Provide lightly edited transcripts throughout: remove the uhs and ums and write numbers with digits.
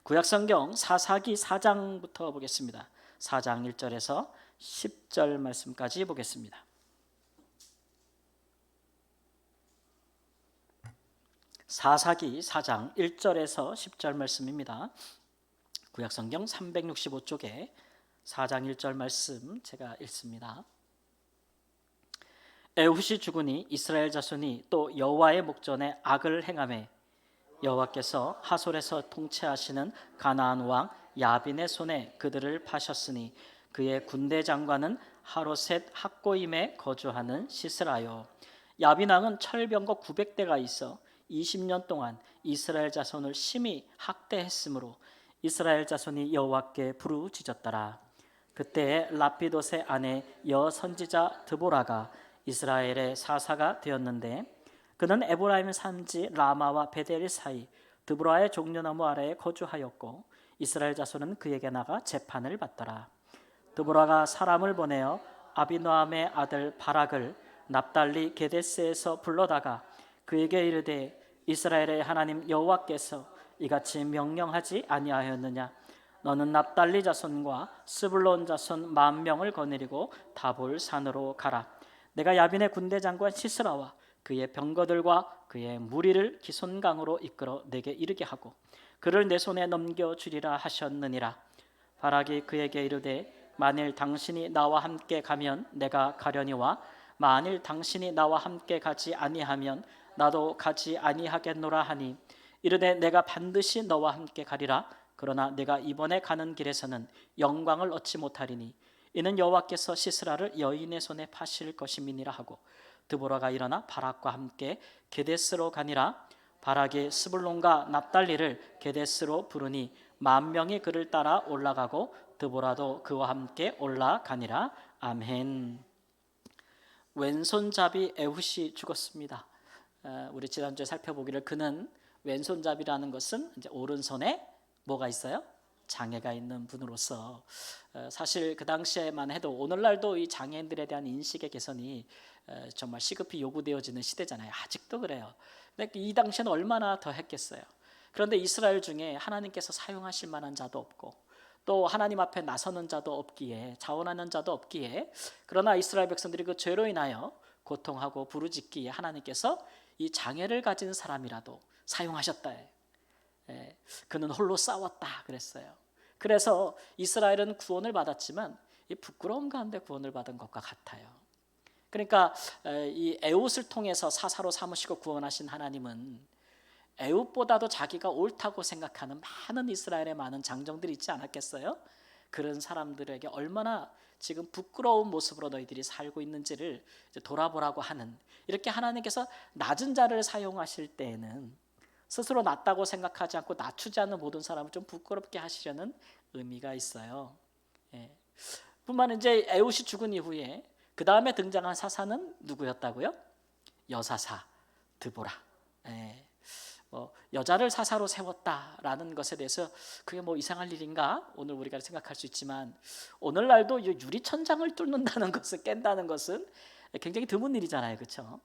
구약성경 사사기 4장부터 보겠습니다. 4장 1절에서 10절 말씀까지 보겠습니다. 사사기 4장 1절에서 10절 말씀입니다. 구약성경 365쪽에 4장 1절 말씀 제가 읽습니다. 에훗이 죽으니 이스라엘 자손이 또 여호와의 목전에 악을 행하매 여호와께서 하솔에서 통치하시는 가나안 왕 야빈의 손에 그들을 파셨으니 그의 군대 장관은 하로셋 학고임에 거주하는 시스라요. 야빈 왕은 철병거 900대가 있어 20년 동안 이스라엘 자손을 심히 학대했으므로 이스라엘 자손이 여호와께 부르짖었더라. 그때에 라피돗의 아내 여선지자 드보라가 이스라엘의 사사가 되었는데 그는 에브라임 산지 라마와 베델 사이 드보라의 종려나무 아래에 거주하였고 이스라엘 자손은 그에게 나가 재판을 받더라. 드보라가 사람을 보내어 아비노함의 아들 바락을 납달리 게데스에서 불러다가 그에게 이르되 이스라엘의 하나님 여호와께서 이같이 명령하지 아니하였느냐? 너는 납달리 자손과 스불론 자손 10,000명을 거느리고 다볼 산으로 가라. 내가 야빈의 군대 장관 시스라와 그의 병거들과 그의 무리를 기손강으로 이끌어 내게 이르게 하고 그를 내 손에 넘겨주리라 하셨느니라. 바락이 그에게 이르되 만일 당신이 나와 함께 가면 내가 가려니와 만일 당신이 나와 함께 가지 아니하면 나도 가지 아니하겠노라 하니 이르되 내가 반드시 너와 함께 가리라. 그러나 내가 이번에 가는 길에서는 영광을 얻지 못하리니 이는 여호와께서 시스라를 여인의 손에 파실 것임이니라 하고 드보라가 일어나 바락과 함께 게데스로 가니라. 바락이 스불론과 납달리를 게데스로 부르니 10,000명이 그를 따라 올라가고 드보라도 그와 함께 올라가니라. 아멘. 왼손잡이 에훗이 죽었습니다. 우리 지난주에 살펴보기를 그는 왼손잡이라는 것은 이제 오른손에 뭐가 있어요? 장애가 있는 분으로서 사실 그 당시에만 해도 오늘날도 이 장애인들에 대한 인식의 개선이 정말 시급히 요구되어지는 시대잖아요. 아직도 그래요. 근데 이 당시에는 얼마나 더 했겠어요. 그런데 이스라엘 중에 하나님께서 사용하실 만한 자도 없고 또 하나님 앞에 나서는 자도 없기에 자원하는 자도 없기에 그러나 이스라엘 백성들이 그 죄로 인하여 고통하고 부르짖기에 하나님께서 이 장애를 가진 사람이라도 사용하셨다. 그는 홀로 싸웠다 그랬어요. 그래서 이스라엘은 구원을 받았지만 이 부끄러움 가운데 구원을 받은 것과 같아요. 그러니까 이 에훗을 통해서 사사로 삼으시고 구원하신 하나님은 에훗보다도 자기가 옳다고 생각하는 많은 이스라엘의 많은 장정들이 있지 않았겠어요? 그런 사람들에게 얼마나 지금 부끄러운 모습으로 너희들이 살고 있는지를 이제 돌아보라고 하는, 이렇게 하나님께서 낮은 자를 사용하실 때에는 스스로 낮다고 생각하지 않고 낮추지 않는 모든 사람을 좀 부끄럽게 하시려는 의미가 있어요. 뿐만 이제 에훗이 죽은 이후에 그 다음에 등장한 사사는 누구였다고요? 여사사 드보라. 여자를 사사로 세웠다라는 것에 대해서 그게 뭐 이상할 일인가? 오늘 우리가 생각할 수 있지만 오늘날도 유리천장을 뚫는다는 것을 깬다는 것은 굉장히 드문 일이잖아요, 그렇죠?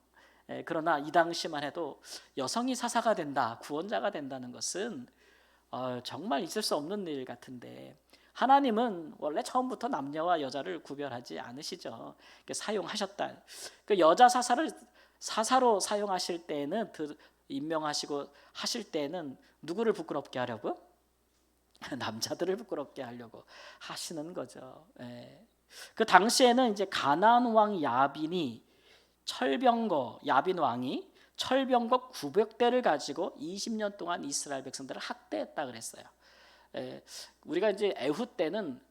그러나 이 당시만 해도 여성이 사사가 된다, 구원자가 된다는 것은 정말 있을 수 없는 일 같은데 하나님은 원래 처음부터 남녀와 여자를 구별하지 않으시죠. 사용하셨다. 그 여자 사사를 사사로 사용하실 때에는 임명하시고 하실 때에는 누구를 부끄럽게 하려고요? 남자들을 부끄럽게 하려고 하시는 거죠. 그 당시에는 이제 가나안 왕 야빈이 야빈 왕이 철병거 900대를 가지고 20년 동안 이스라엘 백성들을 학대했다 그랬어요. 우리가 이제 에훗 때는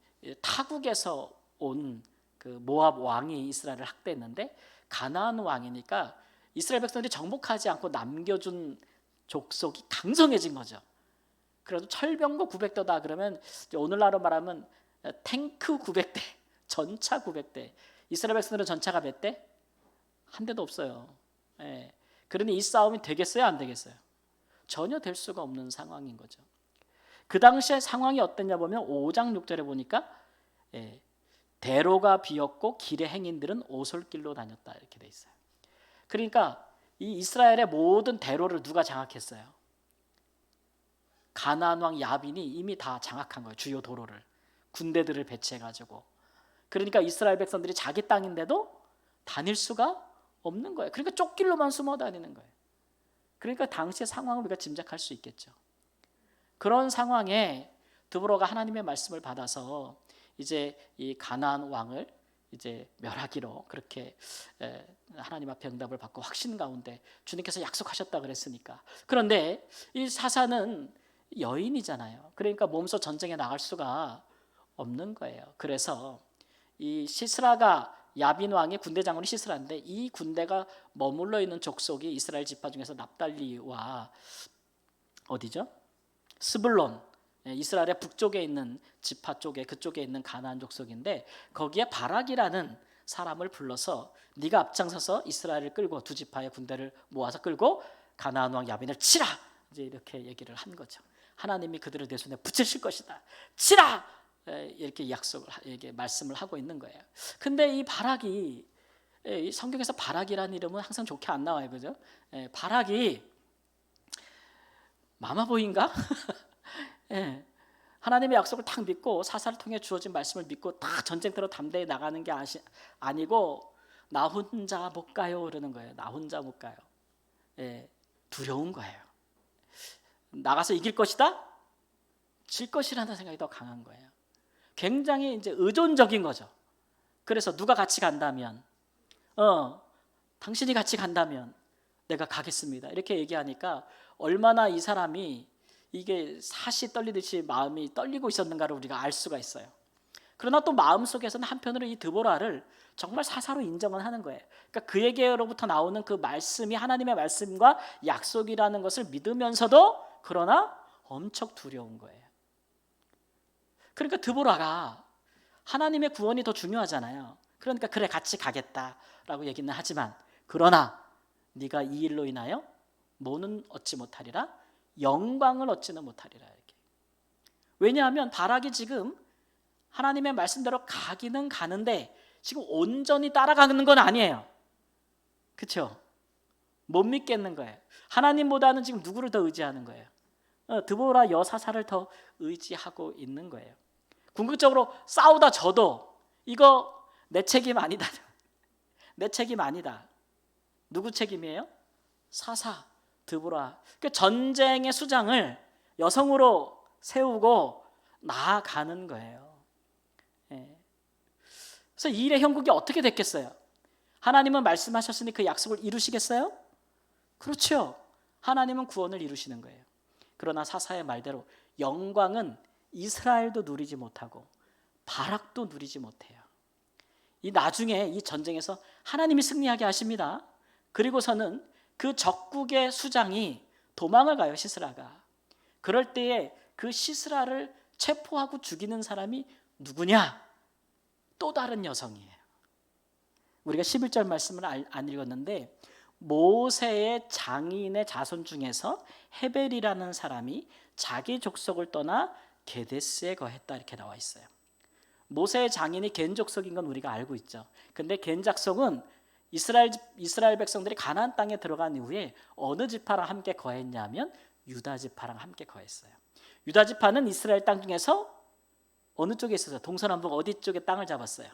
타국에서 온 그 모압 왕이 이스라엘을 학대했는데 가나안 왕이니까 이스라엘 백성들이 정복하지 않고 남겨준 족속이 강성해진 거죠. 그래도 철병거 900대다 그러면 오늘날로 말하면 탱크 900대, 전차 900대. 이스라엘 백성들은 전차가 몇 대? 한 대도 없어요. 그러니 이 싸움이 되겠어요, 안 되겠어요? 전혀 될 수가 없는 상황인 거죠. 그 당시에 상황이 어땠냐 보면 5장 6절에 보니까 대로가 비었고 길의 행인들은 오솔길로 다녔다 이렇게 돼 있어요. 그러니까 이 이스라엘의 모든 대로를 누가 장악했어요? 가나안 왕 야빈이 이미 다 장악한 거예요. 주요 도로를, 군대들을 배치해가지고. 그러니까 이스라엘 백성들이 자기 땅인데도 다닐 수가 없는 거예요. 그러니까 쫓길로만 숨어 다니는 거예요. 그러니까 당시의 상황을 우리가 짐작할 수 있겠죠. 그런 상황에 드보라가 하나님의 말씀을 받아서 이제 이 가나안 왕을 이제 멸하기로 그렇게 하나님 앞에 응답을 받고 확신 가운데 주님께서 약속하셨다 그랬으니까. 그런데 이 사사는 여인이잖아요. 그러니까 몸소 전쟁에 나갈 수가 없는 거예요. 그래서 이 시스라가 야빈 왕의 군대 장군이 시스라인데 이 군대가 머물러 있는 족속이 이스라엘 지파 중에서 납달리와 어디죠? 스불론, 이스라엘의 북쪽에 있는 지파 쪽에 그쪽에 있는 가나안 족속인데 거기에 바락이라는 사람을 불러서 네가 앞장서서 이스라엘을 끌고 두 지파의 군대를 모아서 끌고 가나안 왕 야빈을 치라, 이제 이렇게 얘기를 한 거죠. 하나님이 그들을 내 손에 붙이실 것이다. 치라! 이렇게 약속을 이렇게 말씀을 하고 있는 거예요. 근데 이 바락이 성경에서 바락이라는 이름은 항상 좋게 안 나와요, 그죠? 바락이 마마보이인가? 예. 하나님의 약속을 딱 믿고 사사를 통해 주어진 말씀을 믿고 딱 전쟁터로 담대히 나가는 게 아니고 나 혼자 못 가요 그러는 거예요. 나 혼자 못 가요. 예. 두려운 거예요. 나가서 이길 것이다? 질 것이라는 생각이 더 강한 거예요. 굉장히 이제 의존적인 거죠. 그래서 누가 같이 간다면, 당신이 같이 간다면 내가 가겠습니다. 이렇게 얘기하니까 얼마나 이 사람이 이게 사시 떨리듯이 마음이 떨리고 있었는가를 우리가 알 수가 있어요. 그러나 또 마음속에서는 한편으로 이 드보라를 정말 사사로 인정을 하는 거예요. 그러니까 그에게로부터 나오는 그 말씀이 하나님의 말씀과 약속이라는 것을 믿으면서도 그러나 엄청 두려운 거예요. 그러니까 드보라가 하나님의 구원이 더 중요하잖아요. 그러니까 그래 같이 가겠다라고 얘기는 하지만 그러나 네가 이 일로 인하여 뭐는 얻지 못하리라? 영광을 얻지는 못하리라. 이렇게. 왜냐하면 바락이 지금 하나님의 말씀대로 가기는 가는데 지금 온전히 따라가는 건 아니에요. 그렇죠? 못 믿겠는 거예요. 하나님보다는 지금 누구를 더 의지하는 거예요? 드보라 여사사를 더 의지하고 있는 거예요. 궁극적으로 싸우다 져도 이거 내 책임 아니다. 내 책임 아니다. 누구 책임이에요? 사사 드보라. 그 전쟁의 수장을 여성으로 세우고 나아가는 거예요. 그래서 이 일의 형국이 어떻게 됐겠어요? 하나님은 말씀하셨으니 그 약속을 이루시겠어요? 그렇죠. 하나님은 구원을 이루시는 거예요. 그러나 사사의 말대로 영광은 이스라엘도 누리지 못하고 바락도 누리지 못해요. 이 나중에 이 전쟁에서 하나님이 승리하게 하십니다. 그리고서는 그 적국의 수장이 도망을 가요, 시스라가. 그럴 때에 그 시스라를 체포하고 죽이는 사람이 누구냐? 또 다른 여성이에요. 우리가 11절 말씀을 안 읽었는데 모세의 장인의 자손 중에서 헤벨이라는 사람이 자기 족속을 떠나 게데스에 거했다 이렇게 나와 있어요. 모세의 장인이 겐 족속인 건 우리가 알고 있죠. 근데 겐 족속은 이스라엘 백성들이 가나안 땅에 들어간 이후에 어느 지파랑 함께 거했냐면 유다 지파랑 함께 거했어요. 유다 지파는 이스라엘 땅 중에서 어느 쪽에 있었어요? 동서남북 어디 쪽에 땅을 잡았어요?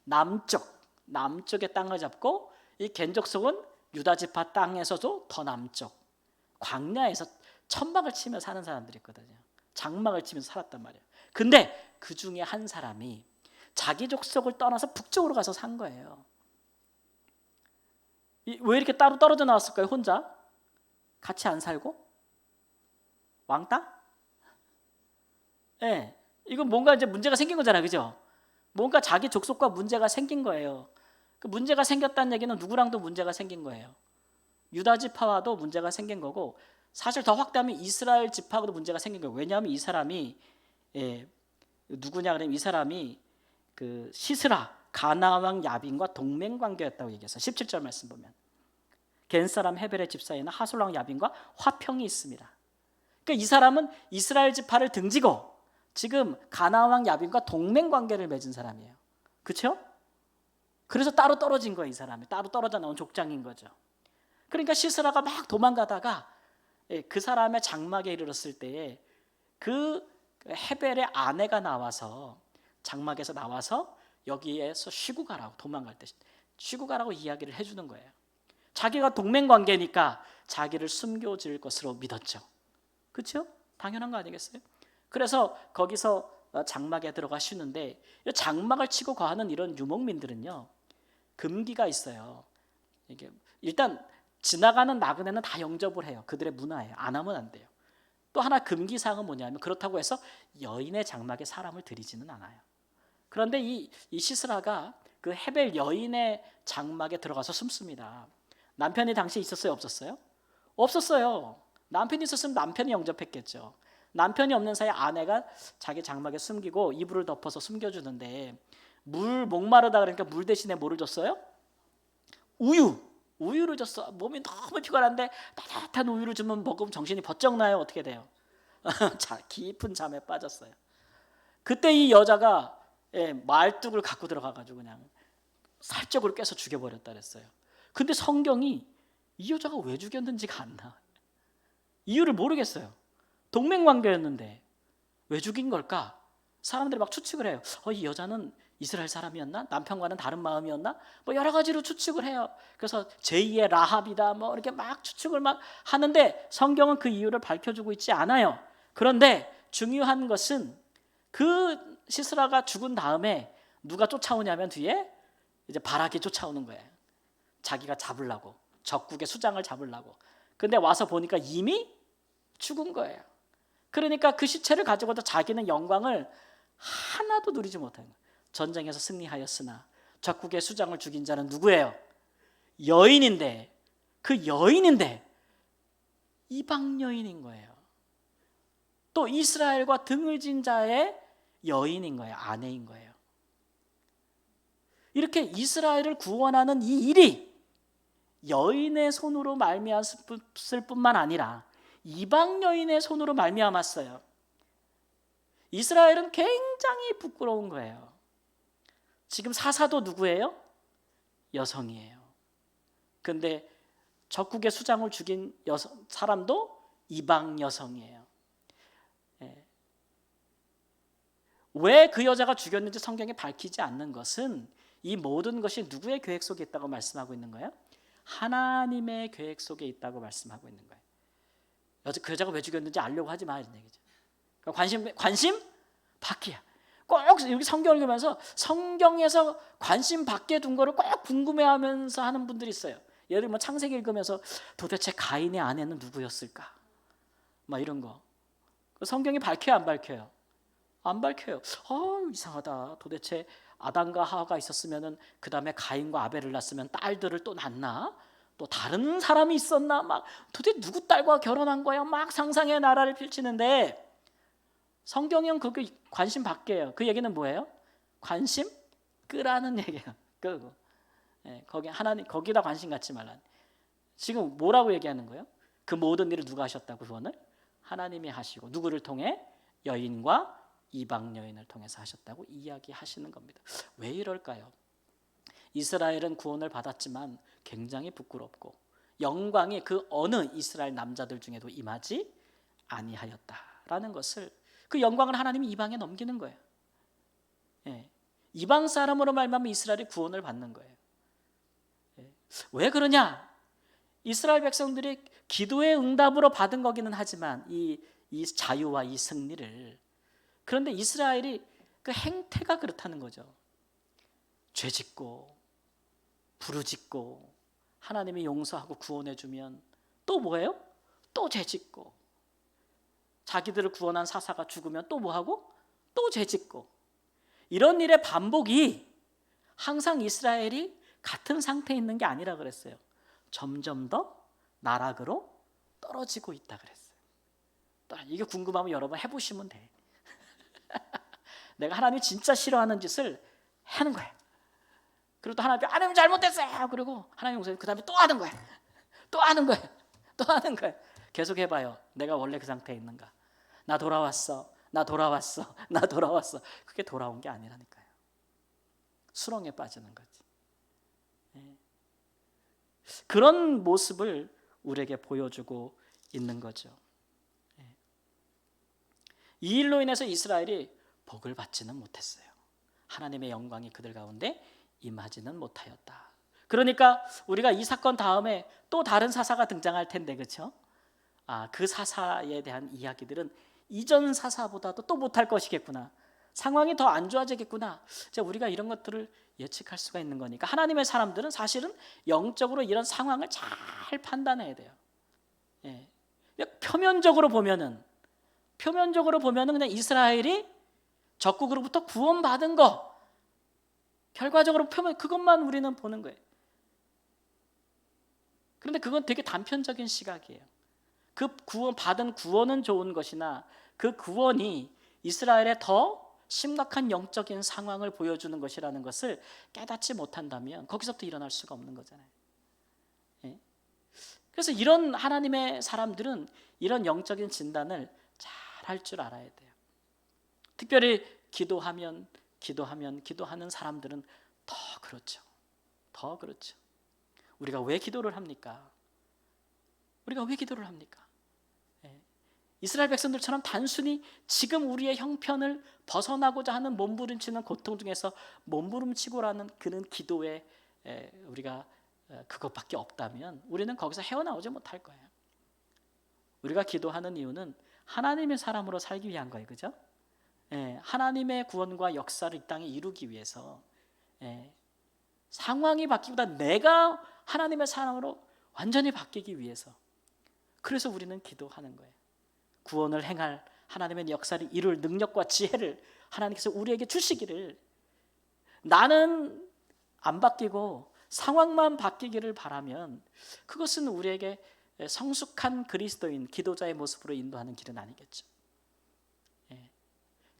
남쪽의 땅을 잡고 이 겐 족속은 유다 지파 땅에서도 더 남쪽 광야에서 천막을 치며 사는 사람들이 있거든요. 장막을 치면서 살았단 말이에요. 근데 그 중에 한 사람이 자기 족속을 떠나서 북쪽으로 가서 산 거예요. 왜 이렇게 따로 떨어져 나왔을까요? 혼자? 같이 안 살고? 왕따? 네, 이건 뭔가 이제 문제가 생긴 거잖아요, 그죠? 뭔가 자기 족속과 문제가 생긴 거예요. 그 문제가 생겼다는 얘기는 누구랑도 문제가 생긴 거예요. 유다 지파와도 문제가 생긴 거고, 사실 더 확대하면 이스라엘 지파하고도 문제가 생긴 거예요. 왜냐하면 이 사람이 누구냐 그러면 이 사람이 그 시스라 가나안 왕 야빈과 동맹 관계였다고 얘기했어요. 17절 말씀 보면 겐 사람 헤벨의 집사에는 하솔 왕 야빈과 화평이 있습니다. 그러니까 이 사람은 이스라엘 지파를 등지고 지금 가나안 왕 야빈과 동맹 관계를 맺은 사람이에요. 그렇죠? 그래서 따로 떨어진 거예요. 이 사람이 따로 떨어져 나온 족장인 거죠. 그러니까 시스라가 막 도망가다가 그 사람의 장막에 이르렀을 때에 그 헤벨의 아내가 나와서 장막에서 나와서 여기에서 쉬고 가라고, 도망갈 때 쉬고 가라고 이야기를 해주는 거예요. 자기가 동맹관계니까 자기를 숨겨질 것으로 믿었죠. 그렇죠? 당연한 거 아니겠어요? 그래서 거기서 장막에 들어가 쉬는데, 장막을 치고 거하는 이런 유목민들은요, 금기가 있어요. 이게 일단 지나가는 나그네는 다 영접을 해요. 그들의 문화예요. 안 하면 안 돼요. 또 하나 금기사항은 뭐냐면, 그렇다고 해서 여인의 장막에 사람을 들이지는 않아요. 그런데 이 시스라가 그 헤벨 여인의 장막에 들어가서 숨습니다. 남편이 당시에 있었어요, 없었어요? 없었어요. 남편이 있었으면 남편이 영접했겠죠. 남편이 없는 사이에 아내가 자기 장막에 숨기고 이불을 덮어서 숨겨주는데, 목마르다 그러니까 물 대신에 뭐를 줬어요? 우유를 줬어. 몸이 너무 피곤한데 따뜻한 우유를 주면 먹으면 정신이 번쩍 나요. 어떻게 돼요? 깊은 잠에 빠졌어요. 그때 이 여자가 말뚝을 갖고 들어가가지고 그냥 살적으로 깨서 죽여버렸다 그랬어요. 근데 성경이 이 여자가 왜 죽였는지가 안 나와요. 이유를 모르겠어요. 동맹관계였는데 왜 죽인 걸까? 사람들이 막 추측을 해요. 이 여자는 이스라엘 사람이었나? 남편과는 다른 마음이었나? 뭐 여러 가지로 추측을 해요. 그래서 제2의 라합이다 뭐 이렇게 막 추측을 막 하는데, 성경은 그 이유를 밝혀주고 있지 않아요. 그런데 중요한 것은 그 시스라가 죽은 다음에 누가 쫓아오냐면, 뒤에 이제 바락이 쫓아오는 거예요. 자기가 잡으려고, 적국의 수장을 잡으려고. 근데 와서 보니까 이미 죽은 거예요. 그러니까 그 시체를 가지고도 자기는 영광을 하나도 누리지 못한 거예요. 전쟁에서 승리하였으나 적국의 수장을 죽인 자는 누구예요? 여인인데, 그 여인인데 이방 여인인 거예요. 또 이스라엘과 등을 진 자의 여인인 거예요. 아내인 거예요. 이렇게 이스라엘을 구원하는 이 일이 여인의 손으로 말미암았을 뿐만 아니라 이방 여인의 손으로 말미암았어요. 이스라엘은 굉장히 부끄러운 거예요. 지금 사사도 누구예요? 여성이에요. 근데 적국의 수장을 죽인 사람도 이방 여성이에요. 왜 그 여자가 죽였는지 성경에 밝히지 않는 것은, 이 모든 것이 누구의 계획 속에 있다고 말씀하고 있는 거예요? 하나님의 계획 속에 있다고 말씀하고 있는 거예요. 그 여자가 왜 죽였는지 알려고 하지 마, 이런 얘기죠. 관심 받기야. 꼭 여기 성경을 읽으면서 성경에서 관심 받게 둔 거를 꼭 궁금해하면서 하는 분들이 있어요. 예를 들면 창세기 읽으면서 도대체 가인의 아내는 누구였을까? 막 이런 거. 성경이 밝혀요, 안 밝혀요? 안 밝혀요. 이상하다. 도대체 아담과 하와가 있었으면은 그 다음에 가인과 아벨을 낳았으면 딸들을 또 낳나? 또 다른 사람이 있었나? 막 도대체 누구 딸과 결혼한 거야? 막 상상의 나라를 펼치는데, 성경은 그게 관심 받게 해요. 그 얘기는 뭐예요? 관심 끄라는 얘기예요. 끄고. 거기 하나님, 거기다 관심 갖지 말라. 지금 뭐라고 얘기하는 거예요? 그 모든 일을 누가 하셨다고? 구원을 하나님이 하시고, 누구를 통해? 여인과 이방 여인을 통해서 하셨다고 이야기하시는 겁니다. 왜 이럴까요? 이스라엘은 구원을 받았지만 굉장히 부끄럽고 영광이 그 어느 이스라엘 남자들 중에도 임하지 아니하였다라는 것을, 그 영광을 하나님이 이방에 넘기는 거예요. 이방 사람으로 말미암아 이스라엘이 구원을 받는 거예요. 왜 그러냐? 이스라엘 백성들이 기도의 응답으로 받은 거기는 하지만 이 자유와 이 승리를, 그런데 이스라엘이 그 행태가 그렇다는 거죠. 죄짓고 부르짖고 하나님이 용서하고 구원해 주면 또 뭐예요? 또 죄짓고, 자기들을 구원한 사사가 죽으면 또 뭐하고? 또 죄짓고. 이런 일의 반복이 항상 이스라엘이 같은 상태에 있는 게 아니라 그랬어요. 점점 더 나락으로 떨어지고 있다 그랬어요. 이게 궁금하면 여러분 해보시면 돼. 내가 하나님이 진짜 싫어하는 짓을 하는 거야. 그리고 또 하나님 잘못됐어요. 그리고 하나님 용서해. 그 다음에 또 하는 거야. 또 하는 거야. 또 하는 거야. 계속 해봐요. 내가 원래 그 상태에 있는가. 나 돌아왔어. 나 돌아왔어. 나 돌아왔어. 그게 돌아온 게 아니라니까요. 수렁에 빠지는 거지. 그런 모습을 우리에게 보여주고 있는 거죠. 이 일로 인해서 이스라엘이 복을 받지는 못했어요. 하나님의 영광이 그들 가운데 임하지는 못하였다. 그러니까 우리가 이 사건 다음에 또 다른 사사가 등장할 텐데, 그렇죠? 그 사사에 대한 이야기들은 이전 사사보다도 또 못할 것이겠구나, 상황이 더 안 좋아지겠구나, 우리가 이런 것들을 예측할 수가 있는 거니까 하나님의 사람들은 사실은 영적으로 이런 상황을 잘 판단해야 돼요. 표면적으로 보면은 그냥 이스라엘이 적국으로부터 구원받은 거, 결과적으로 그것만 우리는 보는 거예요. 그런데 그건 되게 단편적인 시각이에요. 그 받은 구원은 좋은 것이나 그 구원이 이스라엘의 더 심각한 영적인 상황을 보여주는 것이라는 것을 깨닫지 못한다면 거기서부터 일어날 수가 없는 거잖아요. 그래서 이런 하나님의 사람들은 이런 영적인 진단을 잘 할 줄 알아야 돼요. 특별히 기도하는 사람들은 더 그렇죠. 우리가 왜 기도를 합니까? 이스라엘 백성들처럼 단순히 지금 우리의 형편을 벗어나고자 하는 몸부림치는 고통 중에서 몸부림치고라는 그런 기도에 우리가 그것밖에 없다면 우리는 거기서 헤어나오지 못할 거예요. 우리가 기도하는 이유는 하나님의 사람으로 살기 위한 거예요, 그죠? 하나님의 구원과 역사를 이 땅에 이루기 위해서, 상황이 바뀌기보다 내가 하나님의 사람으로 완전히 바뀌기 위해서. 그래서 우리는 기도하는 거예요. 구원을 행할 하나님의 역사를 이룰 능력과 지혜를 하나님께서 우리에게 주시기를, 나는 안 바뀌고 상황만 바뀌기를 바라면 그것은 우리에게 성숙한 그리스도인, 기도자의 모습으로 인도하는 길은 아니겠죠.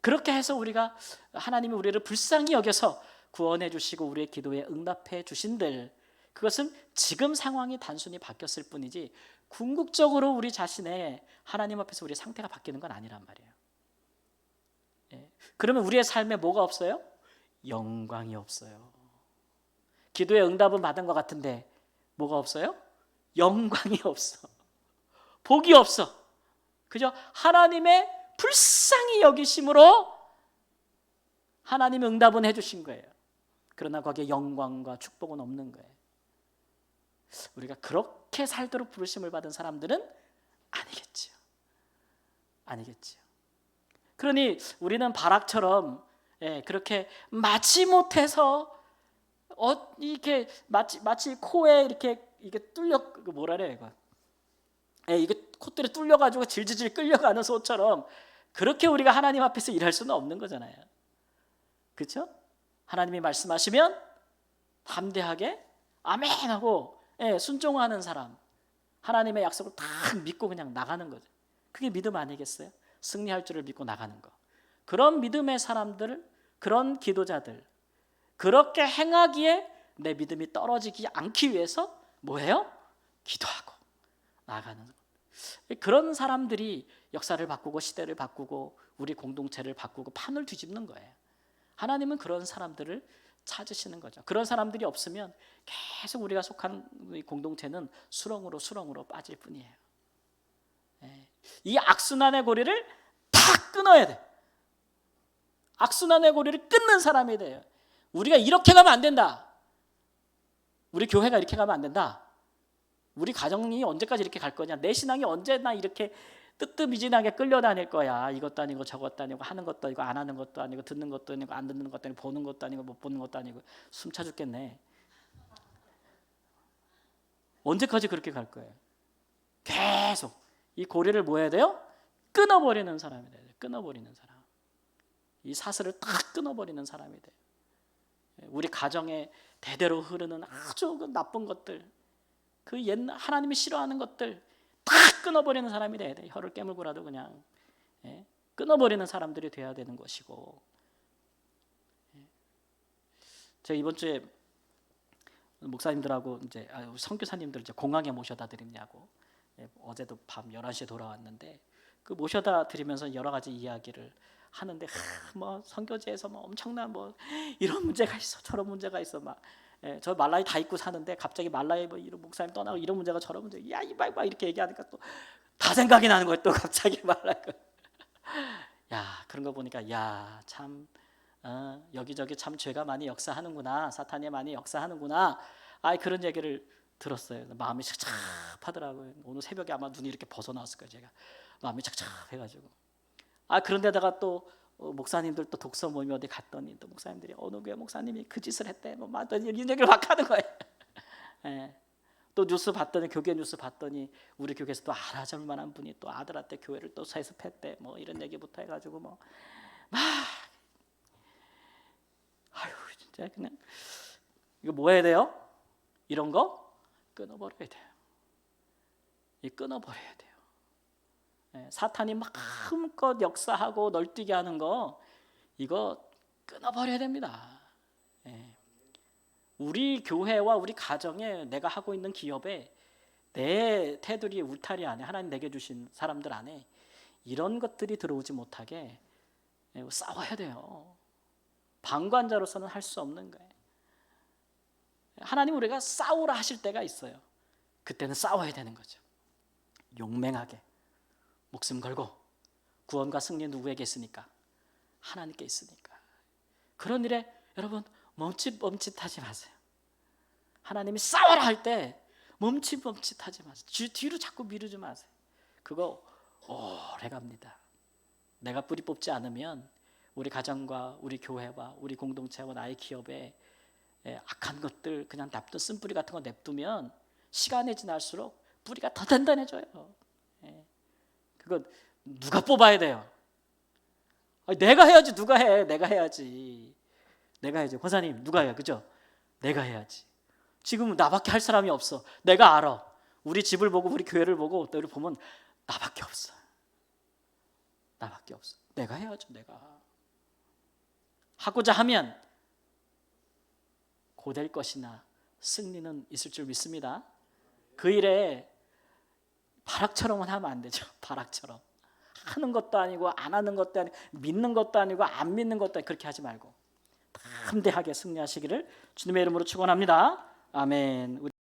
그렇게 해서 우리가 하나님이 우리를 불쌍히 여겨서 구원해 주시고 우리의 기도에 응답해 주신들, 그것은 지금 상황이 단순히 바뀌었을 뿐이지 궁극적으로 우리 자신의 하나님 앞에서 우리의 상태가 바뀌는 건 아니란 말이에요. 그러면 우리의 삶에 뭐가 없어요? 영광이 없어요. 기도의 응답은 받은 것 같은데 뭐가 없어요? 영광이 없어. 복이 없어. 그죠? 하나님의 불쌍히 여기심으로 하나님의 응답은 해주신 거예요. 그러나 거기에 영광과 축복은 없는 거예요. 우리가 그렇게 살도록 부르심을 받은 사람들은 아니겠지요. 그러니 우리는 바락처럼 그렇게 마지못해서 이렇게 마치 코에 이게 뚫려, 뭐라 그래요 이거? 이게 콧대에 뚫려가지고 질질질 끌려가는 소처럼 그렇게 우리가 하나님 앞에서 일할 수는 없는 거잖아요. 그렇죠? 하나님이 말씀하시면 담대하게 아멘하고 순종하는 사람, 하나님의 약속을 다 믿고 그냥 나가는 거죠. 그게 믿음 아니겠어요? 승리할 줄을 믿고 나가는 거. 그런 믿음의 사람들, 그런 기도자들, 그렇게 행하기에 내 믿음이 떨어지지 않기 위해서 뭐예요? 기도하고 나아가는 것. 그런 사람들이 역사를 바꾸고 시대를 바꾸고 우리 공동체를 바꾸고 판을 뒤집는 거예요. 하나님은 그런 사람들을 찾으시는 거죠. 그런 사람들이 없으면 계속 우리가 속한 공동체는 수렁으로 빠질 뿐이에요. 이 악순환의 고리를 다 끊어야 돼. 악순환의 고리를 끊는 사람이 돼요. 우리가 이렇게 가면 안 된다. 우리 교회가 이렇게 가면 안 된다. 우리 가정이 언제까지 이렇게 갈 거냐. 내 신앙이 언제나 이렇게 뜨뜻미진하게 끌려다닐 거야. 이것도 아니고 저것도 아니고 하는 것도 아니고 안 하는 것도 아니고 듣는 것도 아니고 안 듣는 것도 아니고 보는 것도 아니고 못 보는 것도 아니고 숨차 죽겠네. 언제까지 그렇게 갈 거예요? 계속 이 고리를 뭐 해야 돼요? 끊어버리는 사람이 돼요. 끊어버리는 사람. 이 사슬을 탁 끊어버리는 사람이 돼요. 우리 가정에 대대로 흐르는 아주 그 나쁜 것들, 그 옛날 하나님이 싫어하는 것들 다 끊어버리는 사람이 돼야 돼. 혀를 깨물고라도 그냥 끊어버리는 사람들이 돼야 되는 것이고. 제가 이번 주에 목사님들하고 이제 선교사님들 이제 공항에 모셔다 드리냐고, 어제도 밤 11시에 돌아왔는데 그 모셔다 드리면서 여러 가지 이야기를 하는데 뭐 선교지에서 뭐 엄청난 뭐 이런 문제가 있어, 저런 문제가 있어, 막 저 말라이 다 입고 사는데 갑자기 말라이 뭐 이런 목사님 떠나고 이런 문제가 저런 문제, 야 이 막 이렇게 얘기하니까 또 다 생각이 나는 거예요. 또 갑자기 말하고. 야, 그런 거 보니까 야, 참 여기저기 참 죄가 많이 역사하는구나. 사탄이 많이 역사하는구나. 그런 얘기를 들었어요. 마음이 착잡하더라고요. 오늘 새벽에 아마 눈이 이렇게 벗어나왔을 거예요. 제가 마음이 착잡해가지고. 그런데다가 또 목사님들 또 독서 모임 어디 갔더니 또 목사님들이 어느 교회 목사님이 그 짓을 했대. 뭐 이런 얘기를 막 하는 거예요. 예. 또 뉴스 봤더니 교계 뉴스 봤더니 우리 교계에서 또 알아줄 만한 분이 또 아들한테 교회를 또 세습했대. 뭐 이런 얘기부터 해가지고 뭐 막 진짜 그냥 이거 뭐 해야 돼요? 이런 거 끊어버려야 돼요. 끊어버려야 돼요. 사탄이 마음껏 역사하고 널뛰게 하는 거 이거 끊어버려야 됩니다. 우리 교회와 우리 가정에 내가 하고 있는 기업에 내 테두리 울타리 안에 하나님 내게 주신 사람들 안에 이런 것들이 들어오지 못하게 싸워야 돼요. 방관자로서는 할 수 없는 거예요. 하나님 우리가 싸우라 하실 때가 있어요. 그때는 싸워야 되는 거죠. 용맹하게 목숨 걸고 구원과 승리 누구에게 있으니까? 하나님께 있으니까. 그런 일에 여러분 멈칫멈칫하지 마세요. 하나님이 싸워라 할 때 멈칫멈칫하지 마세요. 뒤로 자꾸 미루지 마세요. 그거 오래 갑니다. 내가 뿌리 뽑지 않으면 우리 가정과 우리 교회와 우리 공동체와 나의 기업에 악한 것들 그냥 냅둬 쓴뿌리 같은 거 냅두면 시간이 지날수록 뿌리가 더 단단해져요. 그거 누가 뽑아야 돼요? 내가 해야지. 누가 해? 내가 해야지. 내가 해야지. 권사님 누가 해요? 그죠? 내가 해야지. 지금 나밖에 할 사람이 없어. 내가 알아. 우리 집을 보고 우리 교회를 보고 너를 보면 나밖에 없어. 나밖에 없어. 내가 해야죠. 내가 하고자 하면 고될 것이나 승리는 있을 줄 믿습니다. 그 일에 바락처럼은 하면 안 되죠. 바락처럼 하는 것도 아니고 안 하는 것도 아니고 믿는 것도 아니고 안 믿는 것도 아니고 그렇게 하지 말고 담대하게 승리하시기를 주님의 이름으로 축원합니다. 아멘.